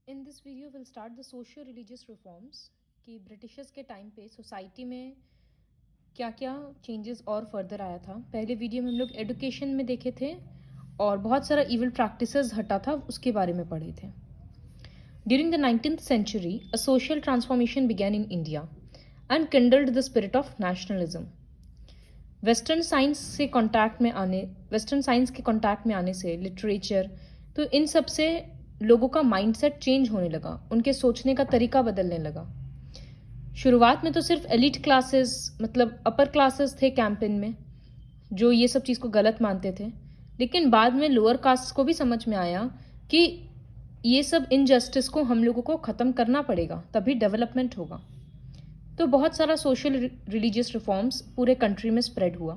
In this video will start the socio religious reforms कि Britishers के time पे society में क्या क्या चेंजेस और फर्दर आया था। पहले वीडियो में हम लोग एडुकेशन में देखे थे और बहुत सारा इविल प्रैक्टिसेस हटा था, उसके बारे में पढ़े थे। During the 19th century, a social transformation began in India and kindled the spirit of nationalism. Western science के कांटेक्ट में आने से लिटरेचर, तो इन सब से लोगों का माइंडसेट चेंज होने लगा, उनके सोचने का तरीका बदलने लगा। शुरुआत में तो सिर्फ एलिट क्लासेस मतलब अपर क्लासेस थे कैंपेन में जो ये सब चीज़ को गलत मानते थे, लेकिन बाद में लोअर कास्ट को भी समझ में आया कि ये सब इनजस्टिस को हम लोगों को ख़त्म करना पड़ेगा, तभी डेवलपमेंट होगा। तो बहुत सारा सोशल रिलीजियस रिफॉर्म्स पूरे कंट्री में स्प्रेड हुआ।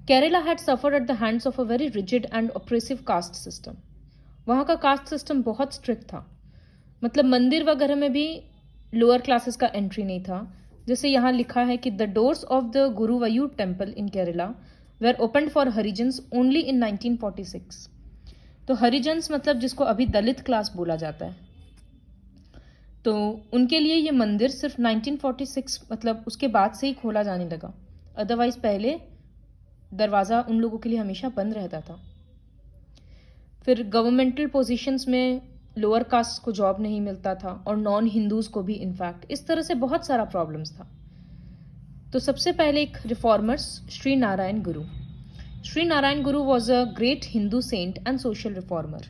Kerala had suffered at the hands of a very rigid and oppressive caste system. वहाँ का कास्ट सिस्टम बहुत स्ट्रिक्ट था, मतलब मंदिर वगैरह में भी लोअर क्लासेस का एंट्री नहीं था। जैसे यहाँ लिखा है कि the doors of the Guruvayur temple in Kerala were open for Harijans only in 1946। तो हरिजन्स मतलब जिसको अभी दलित क्लास बोला जाता है, तो उनके लिए ये मंदिर सिर्फ 1946 मतलब उसके बाद से ही खोला जाने लगा। अदरवाइज पहले दरवाज़ा उन लोगों के लिए हमेशा बंद रहता था। फिर गवर्नमेंटल पोजीशंस में लोअर कास्ट को जॉब नहीं मिलता था और नॉन हिंदूज को भी। इनफैक्ट इस तरह से बहुत सारा प्रॉब्लम्स था। तो सबसे पहले एक reformers Shri Narayan Guru. Shri Narayan Guru was a great Hindu saint and social reformer.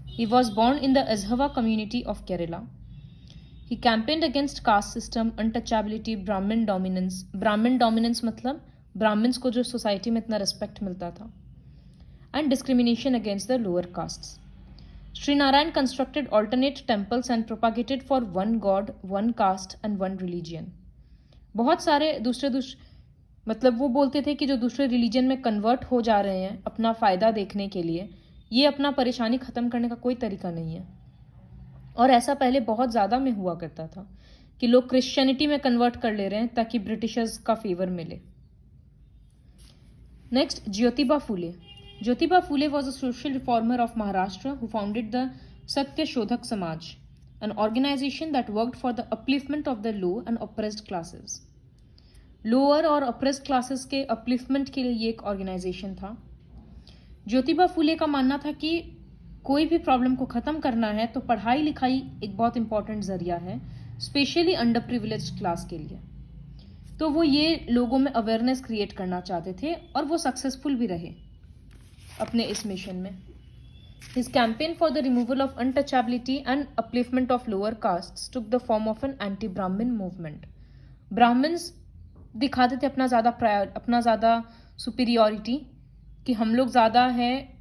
He was born in the Azhava community of Kerala. He campaigned against caste system, untouchability, Brahmin dominance. Brahmin dominance मतलब ब्राह्मण्स को जो सोसाइटी में इतना रिस्पेक्ट मिलता था, and discrimination against the lower castes. Sri Narayan constructed alternate temples and propagated for one god, one caste and one religion. बहुत सारे दूसरे मतलब वो बोलते थे कि जो दूसरे रिलीजन में कन्वर्ट हो जा रहे हैं अपना फ़ायदा देखने के लिए, ये अपना परेशानी ख़त्म करने का कोई तरीका नहीं है। और ऐसा पहले बहुत ज़्यादा में हुआ करता था कि लोग क्रिश्चियनिटी में कन्वर्ट कर ले रहे हैं ताकि ब्रिटिशर्स का फेवर मिले। Next, Jyotiba Phule. Jyotiba Phule was a social reformer of Maharashtra who founded the सत्य शोधक समाज, an organization that worked for the upliftment of the low and oppressed classes. Lower और अप्रेस्ड क्लासेस के अपलिफ्टमेंट के लिए ये एक ऑर्गेनाइजेशन था। ज्योतिबा फूले का मानना था कि कोई भी प्रॉब्लम को ख़त्म करना है तो पढ़ाई लिखाई एक बहुत इंपॉर्टेंट ज़रिया है, स्पेशली अंडर प्रिविलेज्ड क्लास के लिए। तो वो ये लोगों में अवेयरनेस क्रिएट करना चाहते थे और वो सक्सेसफुल भी रहे अपने इस मिशन में। His campaign for the removal of untouchability and upliftment of lower castes took the form of an anti-Brahmin movement. Brahmins दिखाते थे अपना ज़्यादा सुपीरियॉरिटी कि हम लोग ज़्यादा हैं,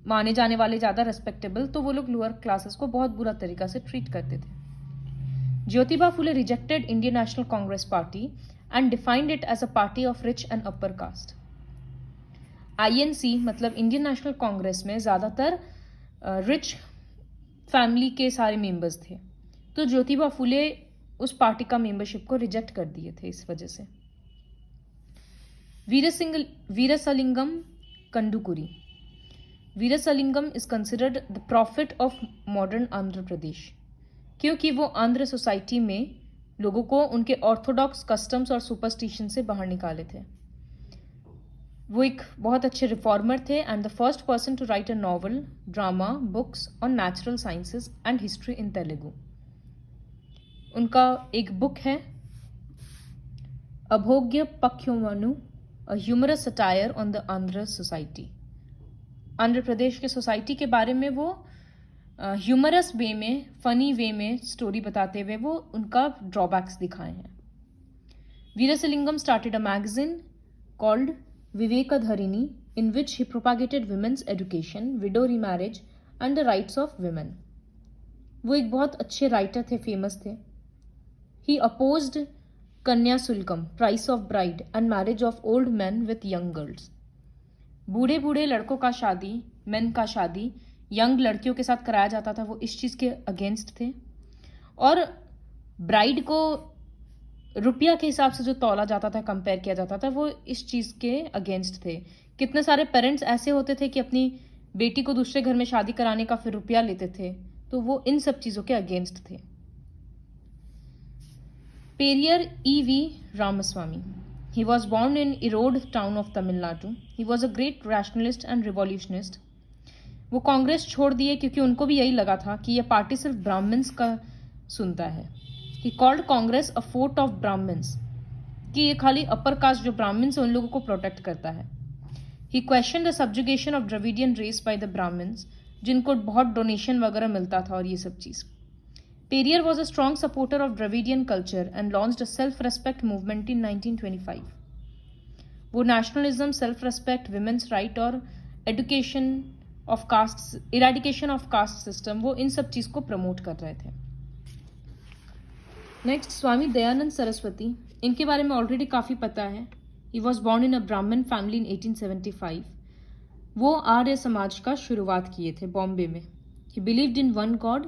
माने जाने वाले, ज़्यादा रेस्पेक्टेबल, तो वो लोग लोअर क्लासेस को बहुत बुरा तरीका से ट्रीट करते थे। Jyotiba Phule rejected Indian national Congress party and defined it as a party of rich and upper caste. INC मतलब इंडियन नेशनल कांग्रेस में ज़्यादातर रिच फैमिली के सारे मेंबर्स थे, तो ज्योतिबा फुले उस पार्टी का मेंबरशिप को रिजेक्ट कर दिए थे इस वजह से। Veeresalingam Kandukuri. Veeresalingam is considered the prophet of modern Andhra Pradesh, क्योंकि वो आंध्र सोसाइटी में लोगों को उनके ऑर्थोडॉक्स कस्टम्स और सुपरस्टिशन से बाहर निकाले थे। वो एक बहुत अच्छे रिफॉर्मर थे and the first person to write a novel, drama, books on natural sciences and history in Telugu. उनका एक बुक है अभोग्य पक्योमनु, a humorous satire on the Andhra society. Andhra Pradesh के सोसाइटी के बारे में वो ह्यूमरस वे में, फनी वे में स्टोरी बताते हुए वो उनका ड्रॉबैक्स दिखाए हैं। Veeresalingam started a magazine called Vivekavardhini in which he propagated women's education, widow remarriage and the rights of women. वो एक बहुत अच्छे राइटर थे, फेमस थे। He opposed कन्या शुल्कम, price of bride and marriage of old man with young girls. बूढ़े बूढ़े लड़कों का शादी, मेन का शादी यंग लड़कियों के साथ कराया जाता था, वो इस चीज़ के अगेंस्ट थे। और ब्राइड को रुपया के हिसाब से जो तौला जाता था, कंपेयर किया जाता था, वो इस चीज़ के अगेंस्ट थे। कितने सारे पेरेंट्स ऐसे होते थे कि अपनी बेटी को दूसरे घर में शादी कराने का फिर रुपया लेते थे, तो वो इन सब चीज़ों के अगेंस्ट थे। Periyar E.V. Ramaswamy, he was born in Erode town of Tamil Nadu. He was a great rationalist and revolutionist. वो कांग्रेस छोड़ दिए क्योंकि उनको भी यही लगा था कि ये पार्टी सिर्फ ब्राह्मण्स का सुनता है। He called Congress a fort of Brahmins, कि ये खाली अपर कास्ट जो ब्राह्मण्स हैं उन लोगों को प्रोटेक्ट करता है। He questioned the subjugation of Dravidian race by the Brahmins, जिनको बहुत डोनेशन वगैरह मिलता था और ये सब चीज़। Periyar was a strong supporter of Dravidian culture and launched a self-respect movement in 1925. वो nationalism, self-respect, women's right और eradication of caste system, वो इन सब चीज़ को प्रमोट कर रहे थे। नेक्स्ट, स्वामी दयानंद सरस्वती, इनके बारे में ऑलरेडी काफ़ी पता है। ही वॉज बॉर्न इन अ ब्राह्मण फैमिली इन 1875। वो आर्य समाज का शुरुआत किए थे बॉम्बे में। ही बिलीव्ड इन वन गॉड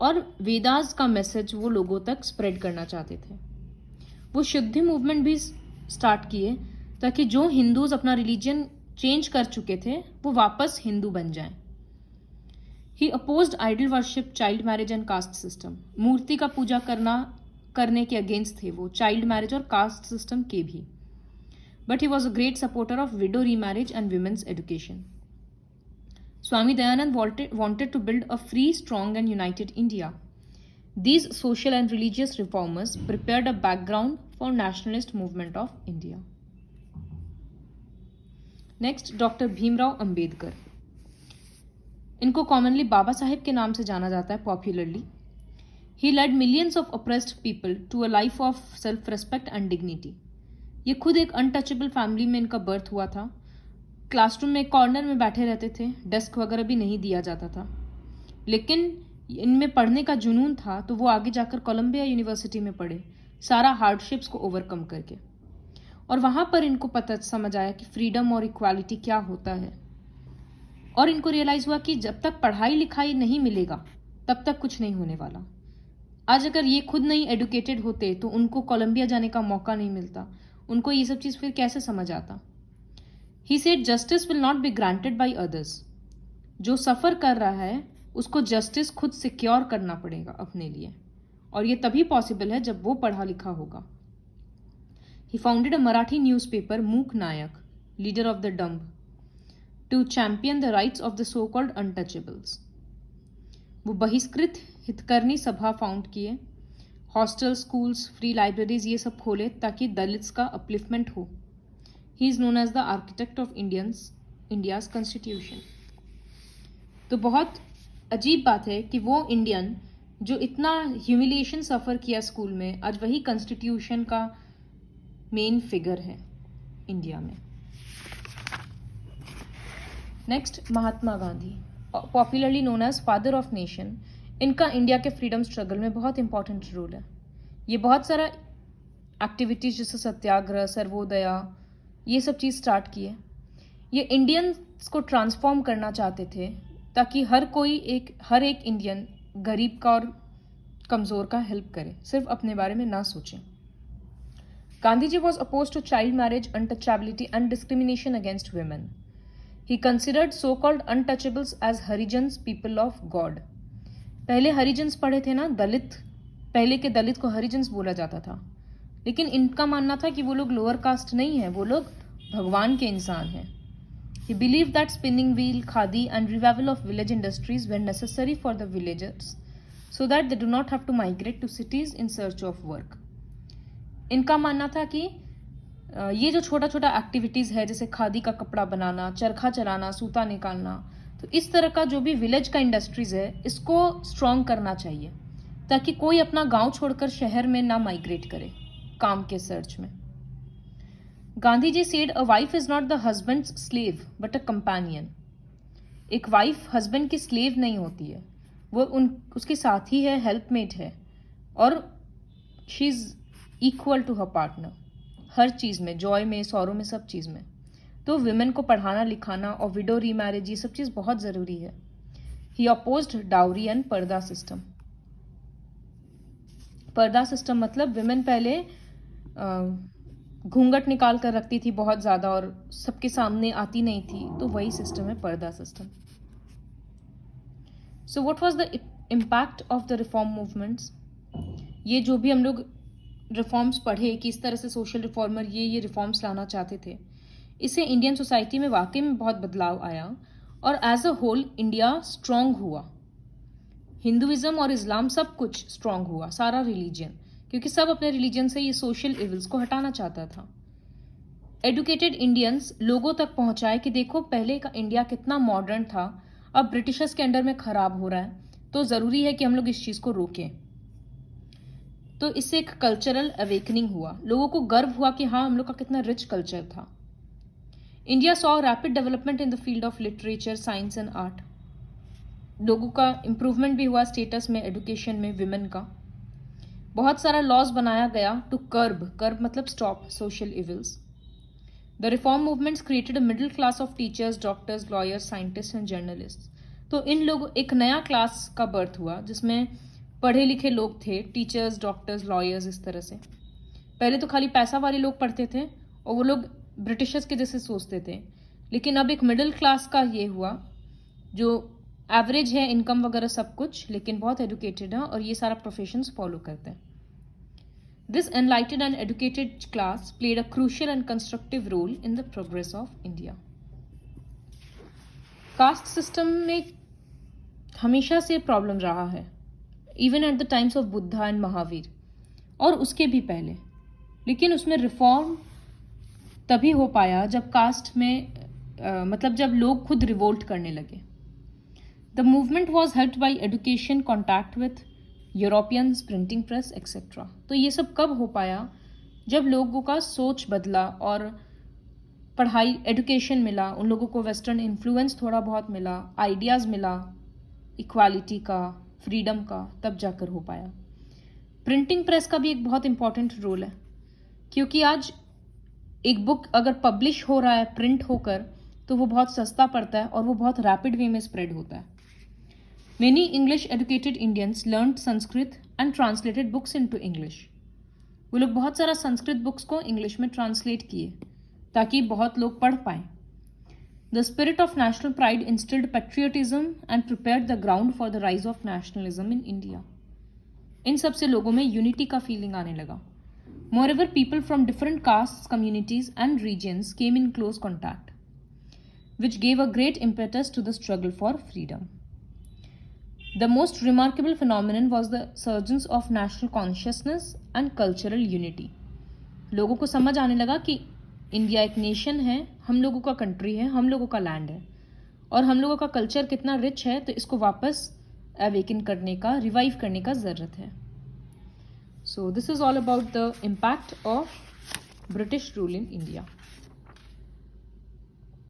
और वेदास का मैसेज वो लोगों तक स्प्रेड करना चाहते थे। वो शुद्धि मूवमेंट भी स्टार्ट किए ताकि जो हिंदूज अपना रिलीजन चेंज कर चुके थे वो वापस हिंदू बन जाएं। He opposed idol worship, child marriage and caste system. मूर्ति का पूजा करने के अगेंस्ट थे वो, चाइल्ड मैरिज और कास्ट सिस्टम के भी। But he was a great supporter of widow remarriage and women's education. Swami Dayanand wanted to build a free, strong and united India. These social and religious reformers prepared a background for nationalist movement of India. Next, Dr. Bhimrao Ambedkar. इनको commonly Baba Saheb के नाम से जाना जाता है popularly. He led millions of oppressed people to a life of self-respect and dignity. ये खुद एक अनटचेबल फैमिली में इनका बर्थ हुआ था। क्लासरूम में एक कॉर्नर में बैठे रहते थे, डेस्क वगैरह भी नहीं दिया जाता था, लेकिन इनमें पढ़ने का जुनून था तो वो आगे जाकर कोलंबिया यूनिवर्सिटी में पढ़े, सारा हार्डशिप्स को ओवरकम करके। और वहाँ पर इनको पता समझ आया कि फ्रीडम और इक्वालिटी क्या होता है। और इनको रियलाइज़ हुआ कि जब तक पढ़ाई लिखाई नहीं मिलेगा तब तक कुछ नहीं होने वाला। आज अगर ये खुद नहीं एडुकेटेड होते तो उनको कोलंबिया जाने का मौका नहीं मिलता, उनको ये सब चीज़ फिर कैसे समझ आता। He said justice will not be granted by others. जो सफ़र कर रहा है उसको जस्टिस खुद सिक्योर करना पड़ेगा अपने लिए, और ये तभी पॉसिबल है जब वो पढ़ा लिखा होगा। He founded a Marathi newspaper, मूक नायक, leader of the dumb, to champion the rights of the so-called untouchables. वो बहिष्कृत हितकर्णी सभा फाउंड किए, हॉस्टल, स्कूल्स, फ्री लाइब्रेरीज ये सब खोले ताकि दलित्स का अपलिफ्टमेंट हो। He is known as the architect of India's constitution. तो बहुत अजीब बात है कि वो इंडियन जो इतना ह्यूमिलिएशन सफ़र किया स्कूल में, आज वही कॉन्स्टिट्यूशन का मेन फिगर है इंडिया में। Next, Mahatma Gandhi, popularly known as father of nation. इनका इंडिया के फ्रीडम स्ट्रगल में बहुत इंपॉर्टेंट रोल है। ये बहुत सारा एक्टिविटीज़ जैसे सत्याग्रह, सर्वोदया, ये सब चीज़ स्टार्ट किए। ये इंडियंस को ट्रांसफॉर्म करना चाहते थे ताकि हर एक इंडियन गरीब का और कमज़ोर का हेल्प करे, सिर्फ अपने बारे में ना सोचें। Gandhi ji was opposed to child marriage, untouchability and discrimination against women. He considered so called untouchables as Harijans, people of God. पहले हरिजन्स पढ़े थे ना, पहले के दलित को हरिजन्स बोला जाता था, लेकिन इनका मानना था कि वो लोग लोअर कास्ट नहीं है, वो लोग भगवान के इंसान हैं। He believed that spinning wheel, khadi and revival of village industries were necessary for the villagers so that they do not have to migrate to cities in search of work. इनका मानना था कि ये जो छोटा छोटा एक्टिविटीज़ है जैसे खादी का कपड़ा बनाना, चरखा चलाना, सूता निकालना, तो इस तरह का जो भी विलेज का इंडस्ट्रीज़ है इसको स्ट्रॉन्ग करना चाहिए ताकि कोई अपना गांव छोड़कर शहर में ना माइग्रेट करे काम के सर्च में। Gandhi ji said a wife is not the husband's slave but a companion. एक वाइफ हस्बैंड की स्लेव नहीं होती है, वो उसके साथ ही है, हेल्पमेट है, और she is equal to her partner हर चीज़ में, जॉय में, सौरों में, सब चीज़ में। तो विमेन को पढ़ाना लिखाना और विडो रीमैरिज ये सब चीज़ बहुत ज़रूरी है। ही अपोज्ड डाउरी एंड पर्दा सिस्टम। पर्दा सिस्टम मतलब विमेन पहले घूंघट निकाल कर रखती थी बहुत ज़्यादा और सबके सामने आती नहीं थी, तो वही सिस्टम है पर्दा system. So what was the impact of the reform movements? ये जो भी हम लोग रिफॉर्म्स पढ़े कि इस तरह से सोशल रिफॉर्मर ये रिफॉर्म्स लाना चाहते थे, इससे इंडियन सोसाइटी में वाकई में बहुत बदलाव आया और as a whole India strong हुआ। हिंदुइज्म और इस्लाम सब कुछ स्ट्रांग हुआ, सारा रिलीजन, क्योंकि सब अपने रिलीजन से ये सोशल इविल्स को हटाना चाहता था। एडुकेटेड इंडियंस लोगों तक पहुंचाए कि देखो पहले का इंडिया कितना मॉडर्न था, अब ब्रिटिशर्स के अंडर में खराब हो रहा है, तो ज़रूरी है कि हम लोग इस चीज़ को रोकें। तो इससे एक कल्चरल अवेकनिंग हुआ, लोगों को गर्व हुआ कि हाँ हम लोग का कितना रिच कल्चर था। India saw rapid development in the field of literature, science and art. लोगों का इम्प्रूवमेंट भी हुआ स्टेटस में, एडुकेशन में, विमेन का। बहुत सारा लॉज बनाया गया टू कर्ब मतलब stop social evils. The reform movements created a middle class of teachers, doctors, lawyers, scientist and journalist. तो इन लोग एक नया क्लास का बर्थ हुआ जिसमें पढ़े लिखे लोग थे, टीचर्स, डॉक्टर्स, लॉयर्स, इस तरह से। पहले तो खाली पैसा वाले लोग पढ़ते थे और वो लोग ब्रिटिशर्स के जैसे सोचते थे, लेकिन अब एक मिडिल क्लास का ये हुआ जो एवरेज है इनकम वगैरह सब कुछ, लेकिन बहुत एडुकेटेड है और ये सारा प्रोफेशंस फॉलो करते हैं। This enlightened and educated class played a crucial and constructive role in the progress of India. Caste system में हमेशा से प्रॉब्लम रहा है, even at the times of Buddha and Mahavir, और उसके भी पहले। लेकिन उसमें रिफॉर्म तभी हो पाया जब कास्ट में मतलब जब लोग खुद रिवोल्ट करने लगे। The movement was helped by education, contact with Europeans, printing press etcetera. तो ये सब कब हो पाया? जब लोगों का सोच बदला और पढ़ाई, एडुकेशन मिला, उन लोगों को वेस्टर्न इन्फ्लुएंस थोड़ा बहुत मिला, आइडियाज़ मिला इक्वालिटी का, फ्रीडम का, तब जाकर हो पाया। प्रिंटिंग प्रेस का भी एक बहुत इंपॉर्टेंट रोल है, क्योंकि आज एक बुक अगर पब्लिश हो रहा है प्रिंट होकर तो वो बहुत सस्ता पड़ता है और वो बहुत रैपिड वे में स्प्रेड होता है। Many English educated Indians learn Sanskrit and translated books into English. वो लोग बहुत सारा संस्कृत बुक्स को इंग्लिश में ट्रांसलेट किए ताकि बहुत लोग पढ़ पाएं। The spirit of national pride instilled patriotism and prepared the ground for the rise of nationalism in India. इन सब से लोगों में यूनिटी का फीलिंग आने लगा। Moreover, people from different castes, communities and regions came in close contact, which gave a great impetus to the struggle for freedom. The most remarkable phenomenon was the surgence of national consciousness and cultural unity. लोगों को समझ आने लगा कि India एक nation है, हम लोगों का कंट्री है, हम लोगों का लैंड है और हम लोगों का कल्चर कितना रिच है, तो इसको वापस अवेकन करने का, रिवाइव करने का ज़रूरत है। So this is all about the impact of British rule in India.